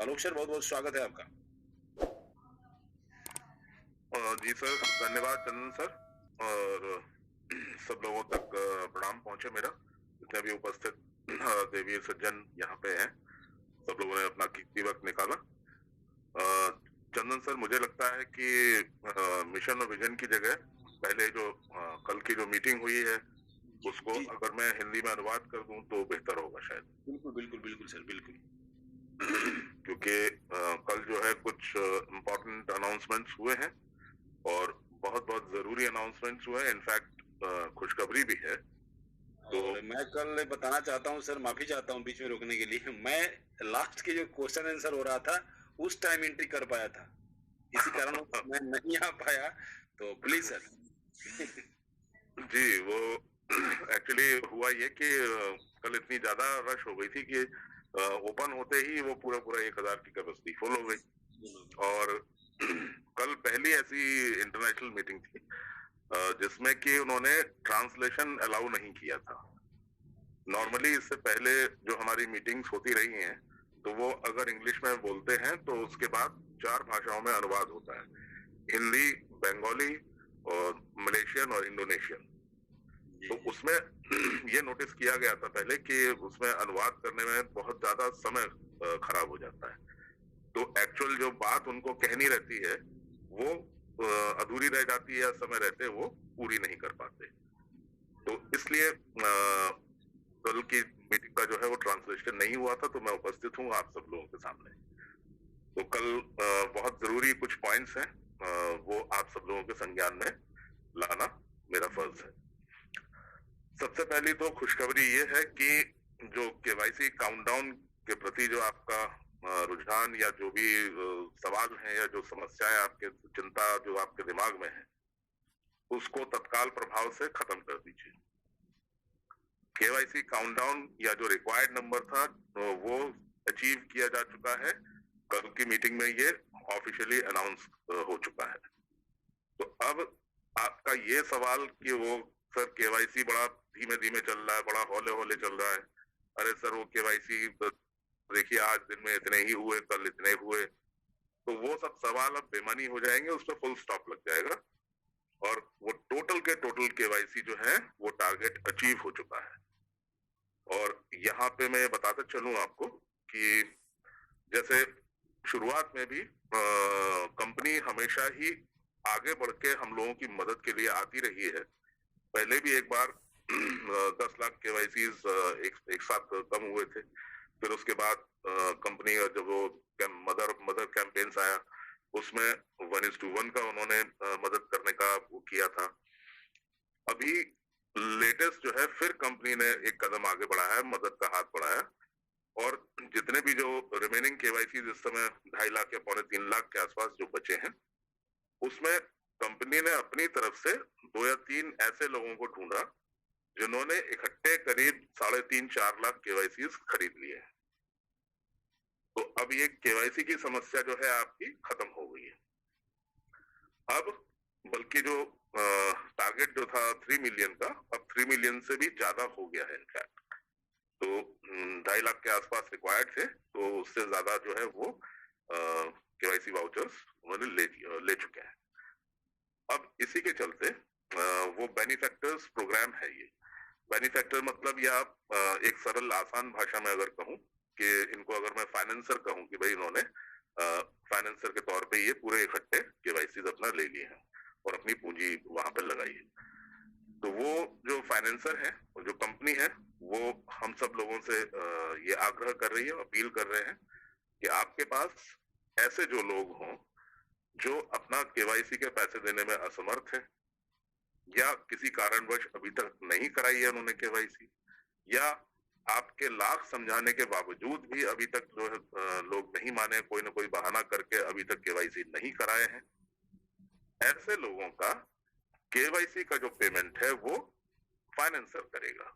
आलोक sir, बहुत बहुत स्वागत है आपका। जी सर, धन्यवाद चंदन सर। और सब लोगों तक प्रणाम पहुंचे मेरा, जितने भी उपस्थित देवी सज्जन यहाँ पे हैं। सब लोगों ने अपना कीमती वक्त निकाला। चंदन सर, मुझे लगता है कि मिशन और विजन की जगह पहले जो कल की जो मीटिंग हुई है उसको जी, अगर मैं हिंदी में अनुवाद कर दूं तो बेहतर होगा शायद। बिल्कुल, बिल्कुल, बिल्कुल सर, बिल्कुल। क्योंकि कल जो है कुछ इम्पोर्टेंट अनाउंसमेंट्स हुए हैं और बहुत बहुत जरूरी अनाउंसमेंट्स हुए हैं। इनफैक्ट खुशखबरी भी है। तो और मैं कल बताना चाहता हूँ सर, माफ़ी चाहता हूँ बीच में रोकने के लिए। मैं लास्ट के जो क्वेश्चन आंसर हो रहा था, उस टाइम एंट्री कर पाया था। इसी कारण मैं नहीं आ पाया, तो प्लीज़ सर। जी, वो एक्चुअली हुआ ये कि कल इतनी ज्यादा रश हो गई थी कि ओपन होते ही वो पूरा पूरा 1,000 की कैपेसिटी फुल हो गई। और कल पहली ऐसी इंटरनेशनल मीटिंग थी जिसमें कि उन्होंने ट्रांसलेशन अलाउ नहीं किया था। नॉर्मली इससे पहले जो हमारी मीटिंग्स होती रही हैं तो वो अगर इंग्लिश में बोलते हैं तो उसके बाद 4 भाषाओं में अनुवाद होता है। हिंदी, बंगाली और मलेशियन और इंडोनेशियन। तो जी, उसमें ये नोटिस किया गया था पहले कि उसमें अनुवाद करने में बहुत ज्यादा समय खराब हो जाता है। तो एक्चुअल जो बात उनको कहनी रहती है वो अधूरी रह जाती है या समय रहते वो पूरी नहीं कर पाते। तो इसलिए कल की मीटिंग का जो है वो ट्रांसलेशन नहीं हुआ था, तो मैं उपस्थित हूँ आप सब लोगों के सामने। तो कल बहुत जरूरी कुछ पॉइंट्स हैं, वो आप सब लोगों के संज्ञान में लाना मेरा फर्ज है। सबसे पहली तो खुशखबरी ये है कि जो केवाईसी काउंटडाउन के प्रति जो आपका रुझान या जो भी सवाल है या जो समस्याएं आपके चिंता जो आपके दिमाग में है उसको तत्काल प्रभाव से खत्म कर दीजिए। केवाईसी काउंटडाउन या जो रिक्वायर्ड नंबर था वो अचीव किया जा चुका है। कल की मीटिंग में ये ऑफिशियली अनाउंस हो चुका है। तो अब आपका ये सवाल कि वो सर केवाईसी बड़ा धीमे धीमे चल रहा है, बड़ा हौले हौले चल रहा है। अरे सर वो केवाईसी देखिए आज दिन में इतने ही हुए, कल इतने हुए। तो वो सब सवाल अब बेमानी हो जाएंगे, उस पर फुल स्टॉप लग जाएगा। और वो टोटल के टोटल केवाईसी जो है वो टारगेट अचीव हो चुका है। और यहाँ पे मैं बताता चलूं आपको कि जैसे शुरुआत में भी कंपनी हमेशा ही आगे बढ़ के हम लोगों की मदद के लिए आती रही है। पहले भी एक बार 10 लाख केवाईसीज एक साथ कम हुए थे। फिर उसके बाद कंपनी का जब वो मदर मदर कैंपेन्स आया उसमें 1:1 का उन्होंने मदद करने का वो किया था। अभी लेटेस्ट जो है फिर कंपनी ने एक कदम आगे बढ़ाया है, मदद का हाथ बढ़ाया। और जितने भी जो रिमेनिंग केवाईसी इस समय 2.5 लाख या 2.75 लाख के आसपास जो बचे हैं उसमें कंपनी ने अपनी तरफ से 2 या 3 ऐसे लोगों को ढूंढा जिन्होंने इकट्ठे करीब 3.5-4 लाख केवाईसी खरीद लिए हैं। तो अब ये केवाईसी की समस्या जो है आपकी खत्म हो गई है। अब बल्कि जो टारगेट जो था 3 मिलियन का, अब 3 मिलियन से भी ज्यादा हो गया है इनफैक्ट। तो 2.5 लाख के आसपास रिक्वायर्ड थे, तो उससे ज्यादा जो है वो केवाईसी वाउचर्स उन्होंने ले चुके हैं। अब इसी के चलते वो बेनिफैक्टर्स प्रोग्राम है ये। बेनिफैक्टर मतलब या एक सरल आसान भाषा में अगर कहूं कि इनको अगर मैं फाइनेंसर कहूं कि भाई इन्होंने फाइनेंसर के तौर पे ये पूरे इकट्ठे केवाईसी अपना ले लिए हैं और अपनी पूंजी वहां पर लगाई है। तो वो जो फाइनेंसर है और जो कंपनी है वो हम सब लोगों से ये आग्रह कर रही है, अपील कर रहे हैं कि आपके पास ऐसे जो लोग हों जो अपना केवाईसी के पैसे देने में असमर्थ है या किसी कारणवश अभी तक नहीं कराई है उन्होंने केवाईसी, या आपके लाख समझाने के बावजूद भी अभी तक जो है लोग नहीं माने, कोई ना कोई बहाना करके अभी तक केवाईसी नहीं कराए हैं। ऐसे लोगों का केवाईसी का जो पेमेंट है वो फाइनेंसर करेगा।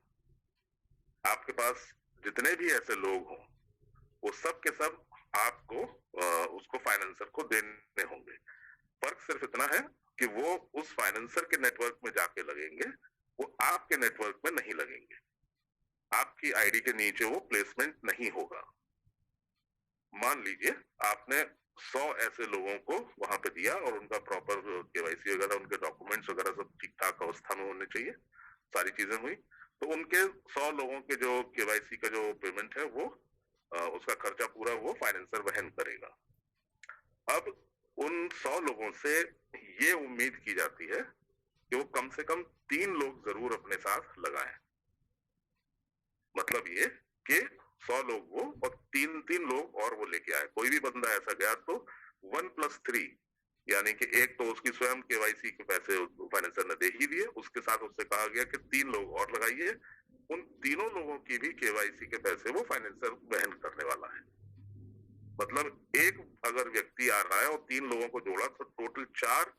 आपके पास जितने भी ऐसे लोग हों वो सब के सब आपको उसको फाइनेंसर को देने होंगे। फर्क सिर्फ इतना है कि वो उस फाइनेंसर के नेटवर्क में जाके लगेंगे, वो आपके नेटवर्क में नहीं लगेंगे। आपकी आईडी के नीचे वो प्लेसमेंट नहीं होगा। मान लीजिए आपने 100 ऐसे लोगों को वहां पे दिया और उनका प्रॉपर केवाईसी वगैरह, उनके डॉक्यूमेंट्स वगैरह सब ठीक ठाक अवस्था में होने चाहिए, सारी चीजें हुई, तो उनके 100 लोगों के जो केवाईसी का जो पेमेंट है वो उसका खर्चा पूरा वो फाइनेंसर वहन करेगा। अब उन 100 लोगों से ये उम्मीद की जाती है कि वो कम से कम 3 लोग जरूर अपने साथ लगाएं। मतलब ये कि 100 लोग वो और 3 लोग और वो लेके आए। कोई भी बंदा ऐसा गया तो 1+3, यानी कि एक तो उसकी स्वयं केवाईसी के पैसे फाइनेंसर ने दे ही दिए, उसके साथ उससे कहा गया कि 3 लोग और लगाइए, उन तीनों लोगों की भी केवाईसी के पैसे वो फाइनेंसर वहन करने वाला है। मतलब एक अगर व्यक्ति आ रहा है और 3 लोगों को जोड़ा तो टोटल 4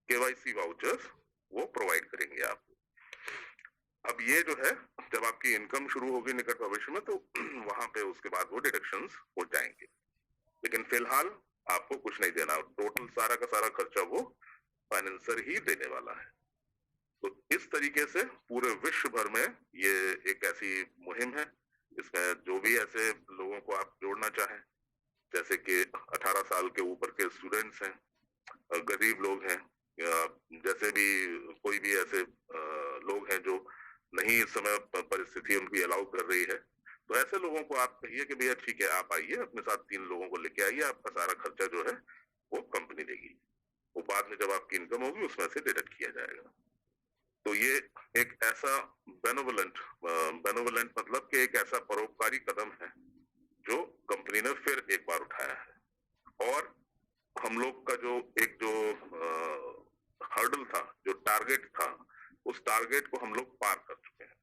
केवाईसी वाउचर्स वो प्रोवाइड करेंगे आपको। अब ये जो है जब आपकी इनकम शुरू होगी निकट भविष्य में तो वहां पे उसके बाद वो डिडक्शंस हो जाएंगे, लेकिन फिलहाल आपको कुछ नहीं देना, टोटल सारा का सारा खर्चा वो फाइनेंसर ही देने वाला है। तो इस तरीके से पूरे विश्व भर में ये एक ऐसी मुहिम है, इसमें जो भी ऐसे लोगों को आप जोड़ना चाहें, जैसे कि 18 साल के ऊपर के स्टूडेंट्स हैं, गरीब लोग हैं, या जैसे भी कोई भी ऐसे लोग हैं जो नहीं इस समय परिस्थिति उनकी अलाउ कर रही है, तो ऐसे लोगों को आप कहिए कि भैया ठीक है आप आइए, अपने साथ 3 लोगों को लेके आइए, आपका सारा खर्चा जो है वो कंपनी देगी, वो बाद में जब आपकी इनकम होगी उसमें से डिडक्ट किया जाएगा। तो ये एक ऐसा बेनोवलेंट मतलब कि एक ऐसा परोपकारी कदम है जो कंपनी ने फिर एक बार उठाया है। और हम लोग का जो हर्डल था, जो टारगेट था, उस टारगेट को हम लोग पार कर चुके हैं।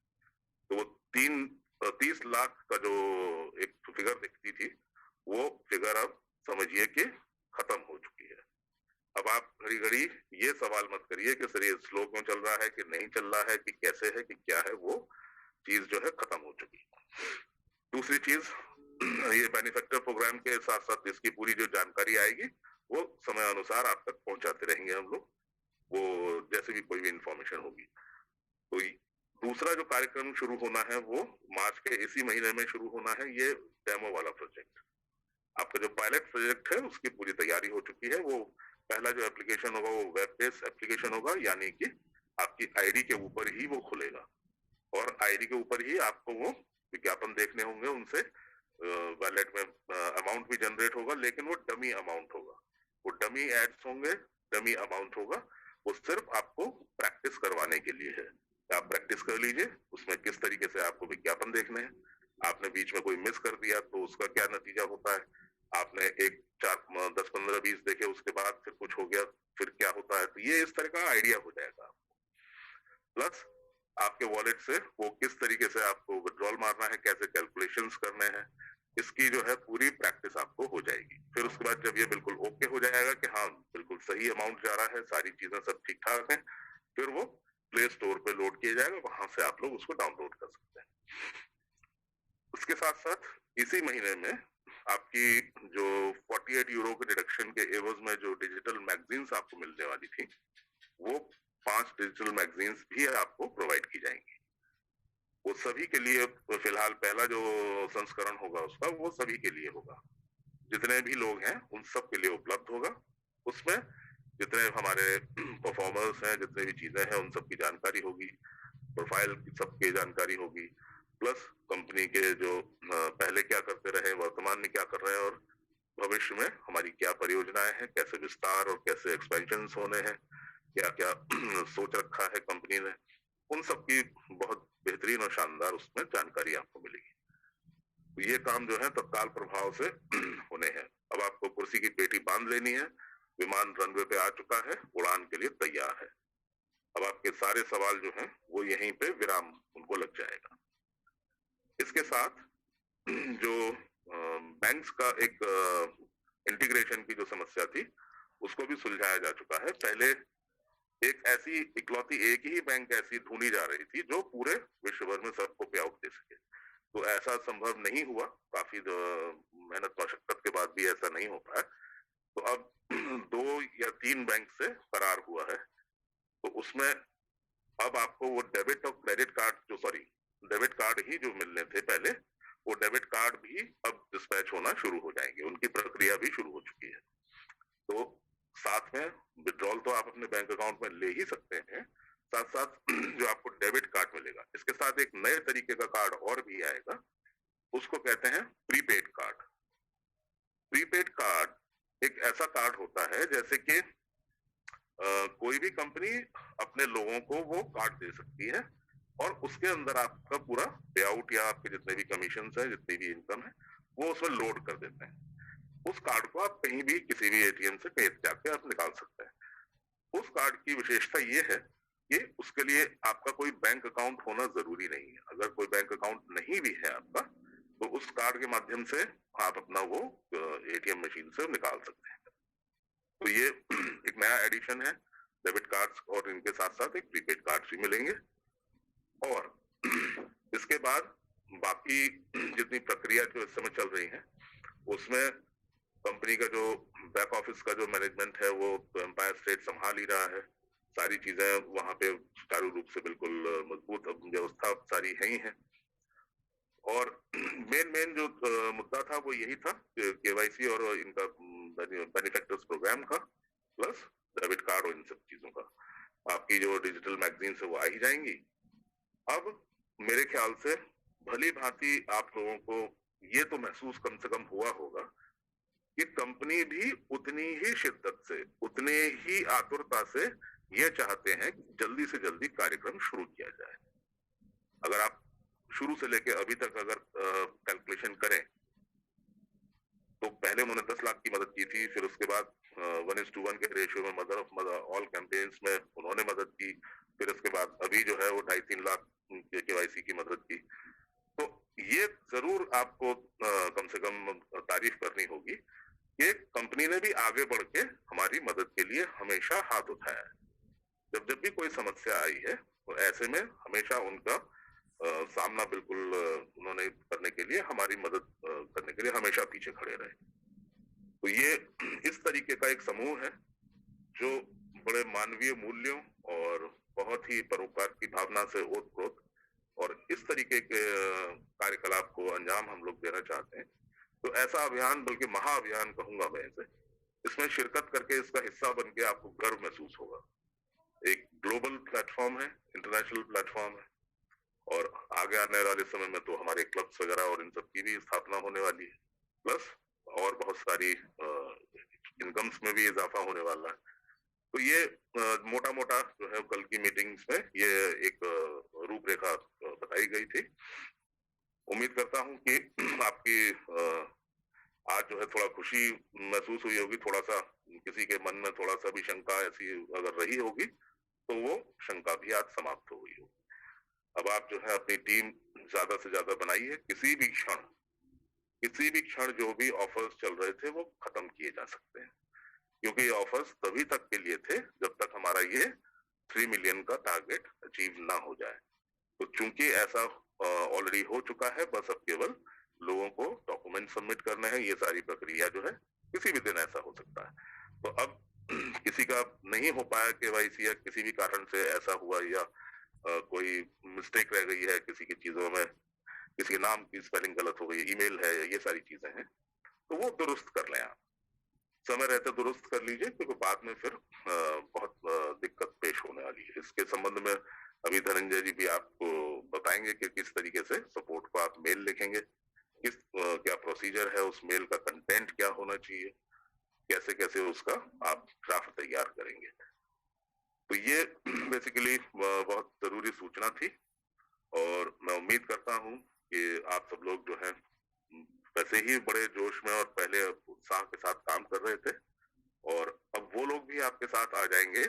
तो वो 30 लाख का जो एक फिगर दिखती थी वो फिगर अब समझिए कि खत्म हो चुकी है। अब आप घड़ी घड़ी ये सवाल मत करिए कि सर ये स्लो क्यों चल रहा है, कि नहीं चल रहा है, कि कैसे है, कि क्या है, वो चीज जो है खत्म हो चुकी। दूसरी चीज, ये मैन्युफैक्चर प्रोग्राम के साथ साथ इसकी पूरी जो जानकारी आएगी वो समय अनुसार आप तक पहुंचाते रहेंगे हम लोग, वो जैसे भी कोई भी इंफॉर्मेशन होगी। तो दूसरा जो कार्यक्रम शुरू होना है वो मार्च के इसी महीने में शुरू होना है, ये डेमो वाला प्रोजेक्ट। आपका जो पायलट प्रोजेक्ट है उसकी पूरी तैयारी हो चुकी है। वो पहला जो एप्लीकेशन होगा वो वेब बेस्ड एप्लीकेशन होगा, यानी कि आपकी आईडी के ऊपर ही वो खुलेगा और आईडी के ऊपर ही आपको वो विज्ञापन देखने होंगे, उनसे वैलेट में अमाउंट भी जनरेट होगा, लेकिन वो डमी अमाउंट होगा, वो डमी एड्स होंगे, डमी अमाउंट होगा, वो सिर्फ आपको प्रैक्टिस करवाने के लिए है। आप प्रैक्टिस कर लीजिए उसमें किस तरीके से आपको विज्ञापन देखने हैं, आपने बीच में कोई मिस कर दिया तो उसका क्या नतीजा होता है, आपने 1 4 10 15 20 देखे उसके बाद फिर कुछ हो गया फिर क्या होता है, तो ये इस तरह का आइडिया हो जाएगा आपको। प्लस आपके वॉलेट से वो किस तरीके से आपको विड्रॉल मारना है, कैसे कैलकुलेशंस करने हैं, इसकी जो है पूरी प्रैक्टिस आपको हो जाएगी। फिर उसके बाद जब ये बिल्कुल ओके हो जाएगा कि हाँ बिल्कुल सही अमाउंट जा रहा है, सारी चीजें सब ठीक ठाक है, फिर वो प्ले स्टोर पे लोड किया जाएगा, वहां से आप लोग उसको डाउनलोड कर सकते हैं। उसके साथ साथ इसी महीने में आपकी जो 48 यूरो के डिडक्शन के एवज में जो डिजिटल मैगजीन्स आपको मिलने वाली थी, वो 5 डिजिटल मैगजीन्स भी आपको प्रोवाइड की जाएंगी। वो सभी के लिए फिलहाल पहला जो संस्करण होगा उसका वो सभी के लिए होगा, जितने भी लोग हैं उन सब के लिए उपलब्ध होगा। उसमें जितने हमारे परफॉर्मर्स हैं, जितने भी चीजें हैं उन सब की जानकारी होगी, प्रोफाइल की सबकी जानकारी होगी, प्लस कंपनी के जो पहले क्या करते रहे, वर्तमान में क्या कर रहे हैं और भविष्य में हमारी क्या परियोजनाएं हैं, कैसे विस्तार और कैसे एक्सपेंशन होने हैं, क्या क्या सोच रखा है कंपनी ने, उन सब की बहुत बेहतरीन और शानदार उसमें जानकारी आपको मिलेगी। तो ये काम जो है तत्काल प्रभाव से होने हैं। अब आपको कुर्सी की पेटी बांध लेनी है, विमान रनवे पे आ चुका है, उड़ान के लिए तैयार है। अब आपके सारे सवाल जो हैं वो यहीं पे विराम उनको लग जाएगा। इसके साथ जो बैंक्स का एक इंटीग्रेशन की जो समस्या थी उसको भी सुलझाया जा चुका है। पहले एक ऐसी इकलौती एक ही बैंक ऐसी ढूंढी जा रही थी जो पूरे विश्व भर में सबको पे आउट दे सके, तो ऐसा संभव नहीं हुआ, काफी मेहनत मशक्कत के बाद भी ऐसा नहीं हो पाया। तो अब 2 या 3 बैंक से फरार हुआ है, तो उसमें अब आपको वो डेबिट और क्रेडिट कार्ड डेबिट कार्ड ही जो मिलने थे पहले, वो डेबिट कार्ड भी अब डिस्पैच होना शुरू हो जाएंगे, उनकी प्रक्रिया भी शुरू हो चुकी है। तो साथ में विड्रॉल तो आप अपने बैंक अकाउंट में ले ही सकते हैं, साथ साथ जो आपको डेबिट कार्ड मिलेगा, इसके साथ एक नए तरीके का कार्ड और भी आएगा, उसको कहते हैं प्रीपेड कार्ड। प्रीपेड कार्ड एक ऐसा कार्ड होता है जैसे कि कोई भी कंपनी अपने लोगों को वो कार्ड दे सकती है और उसके अंदर आपका पूरा पे आउट या आपके जितने भी कमीशन है, जितनी भी इनकम है, वो उसमें लोड कर देते हैं। उस कार्ड को आप कहीं भी किसी भी एटीएम से कहीं जाके आप निकाल सकते हैं। उस कार्ड की विशेषता ये है कि उसके लिए आपका कोई बैंक अकाउंट होना जरूरी नहीं है। अगर कोई बैंक अकाउंट नहीं भी है आपका, तो उस कार्ड के माध्यम से आप अपना वो एटीएम मशीन से निकाल सकते हैं। तो ये एक नया एडिशन है डेबिट कार्ड्स, और इनके साथ साथ एक प्रीपेड कार्ड भी मिलेंगे। और इसके बाद बाकी जितनी प्रक्रिया जो इस समय चल रही है, उसमें कंपनी का जो बैक ऑफिस का जो मैनेजमेंट है वो तो एम्पायर स्टेट संभाल ही रहा है। सारी चीजें वहां पे सुचारू रूप से बिल्कुल मजबूत व्यवस्था सारी है ही है। और मेन जो मुद्दा था वो यही था, केवाईसी और इनका बेनिफिशियरीज प्रोग्राम का, प्लस डेबिट कार्ड और इन सब चीजों का। आपकी जो डिजिटल मैगजीन है वो आ ही जाएंगी। अब मेरे ख्याल से भली भांति आप लोगों को ये तो महसूस कम से कम हुआ होगा कि कंपनी भी उतनी ही शिद्दत से, उतने ही आतुरता से ये चाहते हैं कि जल्दी से जल्दी कार्यक्रम शुरू किया जाए। अगर आप शुरू से लेके अभी तक अगर कैलकुलेशन करें, तो पहले उन्होंने 10 लाख की मदद की थी, फिर उसके बाद 1:1 के रेशियो में मदर ऑफ ऑल कैंपेन्स में उन्होंने मदद की, फिर उसके बाद अभी जो है वो 2.5-3 लाख केवाईसी की मदद की। तो ये जरूर आपको कम से कम तारीफ करनी होगी कि कंपनी ने भी आगे बढ़ के हमारी मदद के लिए हमेशा हाथ उठाया है। जब जब भी कोई समस्या आई है, तो ऐसे में हमेशा उनका सामना बिल्कुल उन्होंने करने के लिए, हमारी मदद करने के लिए हमेशा पीछे खड़े रहे। तो ये इस तरीके का एक समूह है जो बड़े मानवीय मूल्यों और बहुत ही परोपकार की भावना से ओतप्रोत और इस तरीके के कार्यकलाप को अंजाम हम लोग देना चाहते हैं। तो ऐसा अभियान, बल्कि महाअभियान कहूंगा मैं इसे, इसमें शिरकत करके इसका हिस्सा बन के आपको गर्व महसूस होगा। एक ग्लोबल प्लेटफॉर्म है, इंटरनेशनल प्लेटफॉर्म है, और आगे आने वाले समय में तो हमारे क्लब्स वगैरह और इन सब की भी स्थापना होने वाली है, प्लस और बहुत सारी इनकम्स में भी इजाफा होने वाला है। तो ये मोटा मोटा जो है कल की मीटिंग्स में ये एक रूपरेखा बताई गई थी। उम्मीद करता हूं कि आपकी आज जो है थोड़ा खुशी महसूस हुई होगी, थोड़ा सा किसी के मन में थोड़ा सा भी शंका ऐसी अगर रही होगी तो वो शंका भी आज समाप्त हो गई होगी। अब आप जो है अपनी टीम ज्यादा से ज्यादा बनाइए। किसी भी क्षण जो भी ऑफर्स चल रहे थे वो खत्म किए जा सकते हैं, क्योंकि ये ऑफर्स तभी तक के लिए थे जब तक हमारा ये 3 मिलियन का टारगेट अचीव ना हो जाए। तो चूंकि ऐसा ऑलरेडी हो चुका है, बस अब केवल लोगों को डॉक्यूमेंट सबमिट करने हैं। ये सारी प्रक्रिया जो है किसी भी दिन ऐसा हो सकता है। तो अब किसी का नहीं हो पाया केवाईसी या किसी भी कारण से ऐसा हुआ या कोई मिस्टेक रह गई है किसी की चीजों में, किसी के नाम की स्पेलिंग गलत हो गई, ईमेल है, ये सारी चीजें हैं, तो वो दुरुस्त कर लें आप, समय रहते दुरुस्त कर लीजिए, क्योंकि बाद में फिर बहुत दिक्कत पेश होने वाली है। इसके संबंध में अभी धनंजय जी भी आपको बताएंगे कि किस तरीके से सपोर्ट को आप मेल लिखेंगे, किस क्या प्रोसीजर है, उस मेल का कंटेंट क्या होना चाहिए, कैसे कैसे उसका आप ड्राफ्ट तैयार करेंगे। तो ये बेसिकली बहुत जरूरी सूचना थी, और मैं उम्मीद करता हूं कि आप सब लोग जो है वैसे ही बड़े जोश में और पहले उत्साह के साथ काम कर रहे थे, और अब वो लोग भी आपके साथ आ जाएंगे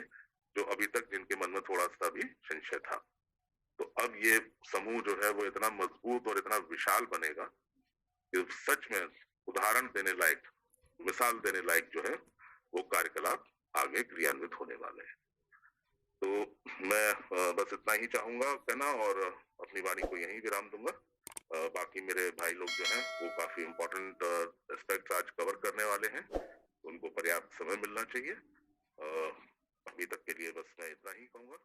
जो अभी तक जिनके मन में थोड़ा सा भी संशय था। तो अब ये समूह जो है वो इतना मजबूत और इतना विशाल बनेगा कि सच में उदाहरण देने लायक, मिसाल देने लायक जो है वो कार्यकलाप आगे क्रियान्वित होने वाले हैं। तो मैं बस इतना ही चाहूंगा कहना, और अपनी वाणी को यहीं विराम दूंगा। बाकी मेरे भाई लोग जो हैं वो काफी इम्पोर्टेंट एस्पेक्ट्स आज कवर करने वाले हैं, उनको पर्याप्त समय मिलना चाहिए। अभी तक के लिए बस मैं इतना ही कहूंगा।